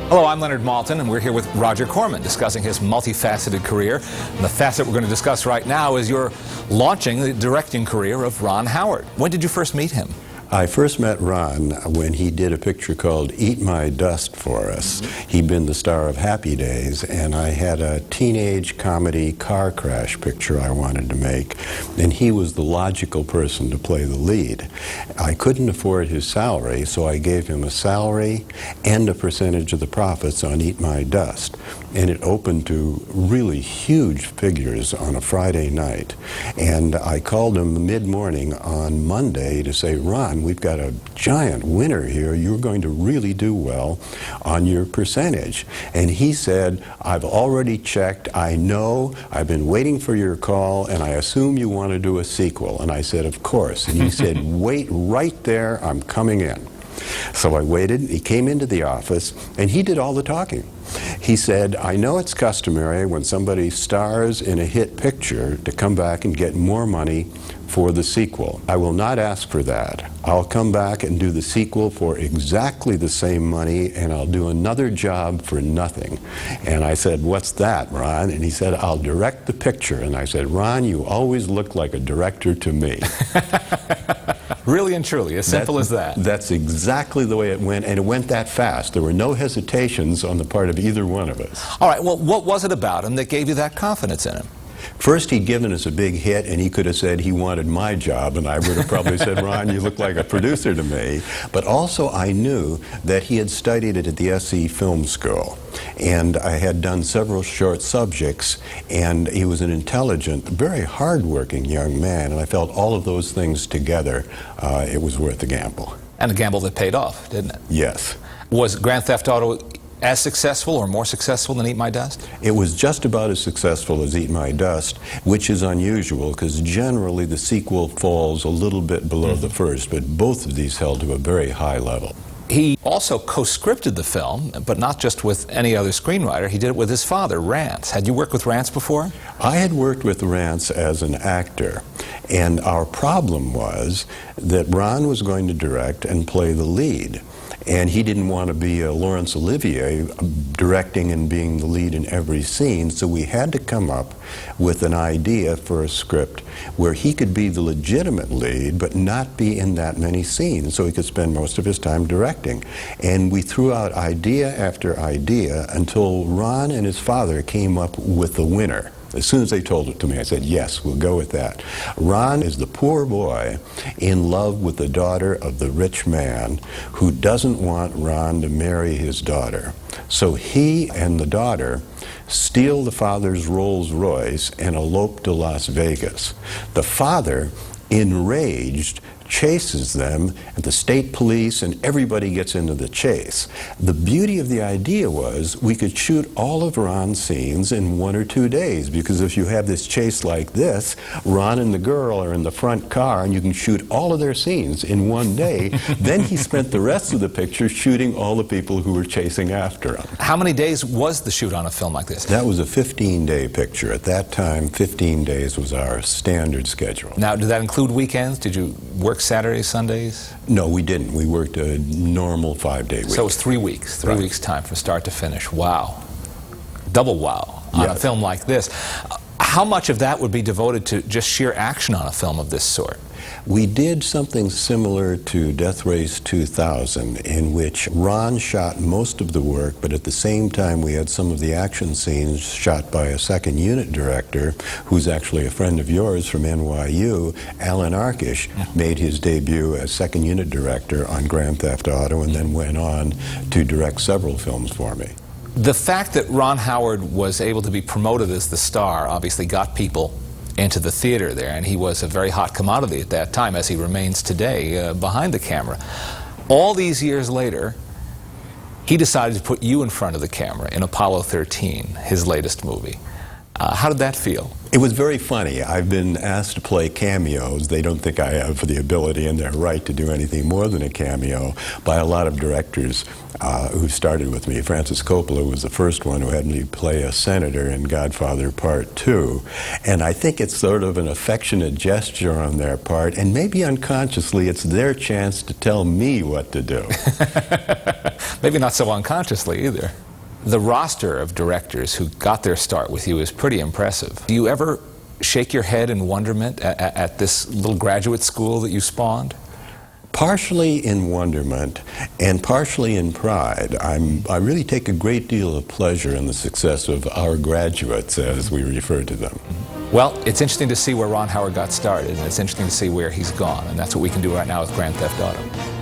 Hello, I'm Leonard Maltin, and we're here with Roger Corman discussing his multifaceted career. And the facet we're going to discuss right now is you're launching the directing career of Ron Howard. When did you first meet him? I first met Ron when he did a picture called Eat My Dust for us. He'd been the star of Happy Days, and I had a teenage comedy car crash picture I wanted to make, and he was the logical person to play the lead. I couldn't afford his salary, so I gave him a salary and a percentage of the profits on Eat My Dust. And it opened to really huge figures on a Friday night. And I called him mid-morning on Monday to say, Ron, we've got a giant winner here. You're going to really do well on your percentage. And he said, I've already checked. I know. I've been waiting for your call, and I assume you want to do a sequel. And I said, of course. And he said, wait right there. I'm coming in. So I waited. He came into the office, and he did all the talking. He said, I know it's customary when somebody stars in a hit picture to come back and get more money for the sequel. I will not ask for that. I'll come back and do the sequel for exactly the same money, and I'll do another job for nothing. And I said, what's that, Ron? And he said, I'll direct the picture. And I said, Ron, you always look like a director to me. Really and truly, as simple as that. That's exactly the way it went, and it went that fast. There were no hesitations on the part of either one of us. All right, well, what was it about him that gave you that confidence in him? First, he'd given us a big hit, and he could have said he wanted my job, and I would have probably said, Ron, you look like a producer to me. But also, I knew that he had studied it at the SE Film School, and I had done several short subjects, and he was an intelligent, very hard-working young man, and I felt all of those things together, it was worth the gamble. And a gamble that paid off, didn't it? Yes. Was Grand Theft Auto as successful or more successful than Eat My Dust? It was just about as successful as Eat My Dust, which is unusual because generally the sequel falls a little bit below the first, but both of these held to a very high level. He also co-scripted the film, but not just with any other screenwriter. He did it with his father, Rance. Had you worked with Rance before? I had worked with Rance as an actor, and our problem was that Ron was going to direct and play the lead. And he didn't want to be a Laurence Olivier directing and being the lead in every scene, so we had to come up with an idea for a script where he could be the legitimate lead but not be in that many scenes, so he could spend most of his time directing. And we threw out idea after idea until Ron and his father came up with the winner. As soon as they told it to me, I said, yes, we'll go with that. Ron is the poor boy in love with the daughter of the rich man who doesn't want Ron to marry his daughter. So he and the daughter steal the father's Rolls Royce and elope to Las Vegas. The father, enraged, chases them, and the state police and everybody gets into the chase. The beauty of the idea was we could shoot all of Ron's scenes in 1 or 2 days, because if you have this chase like this, Ron and the girl are in the front car and you can shoot all of their scenes in 1 day. Then he spent the rest of the picture shooting all the people who were chasing after him. How many days was the shoot on a film like this? That was a 15-day picture. At that time, 15 days was our standard schedule. Now, did that include weekends? Did you work Saturdays, Sundays? No, we didn't. We worked a normal 5-day week. So it was 3 weeks, three weeks time from start to finish. Wow. Double wow on a film like this. How much of that would be devoted to just sheer action on a film of this sort? We did something similar to Death Race 2000, in which Ron shot most of the work, but at the same time we had some of the action scenes shot by a second unit director, who's actually a friend of yours from NYU. Alan Arkish made his debut as second unit director on Grand Theft Auto and then went on to direct several films for me. The fact that Ron Howard was able to be promoted as the star obviously got people into the theater there, and he was a very hot commodity at that time, as he remains today behind the camera. All these years later, he decided to put you in front of the camera in Apollo 13, his latest movie. How did that feel? It was very funny. I've been asked to play cameos. They don't think I have the ability and their right to do anything more than a cameo by a lot of directors who started with me. Francis Coppola was the first one who had me play a senator in Godfather Part 2. And I think it's sort of an affectionate gesture on their part, and maybe unconsciously it's their chance to tell me what to do. Maybe not so unconsciously either. The roster of directors who got their start with you is pretty impressive. Do you ever shake your head in wonderment at this little graduate school that you spawned? Partially in wonderment and partially in pride. I really take a great deal of pleasure in the success of our graduates, as we refer to them. Well, it's interesting to see where Ron Howard got started, and it's interesting to see where he's gone, and that's what we can do right now with Grand Theft Auto.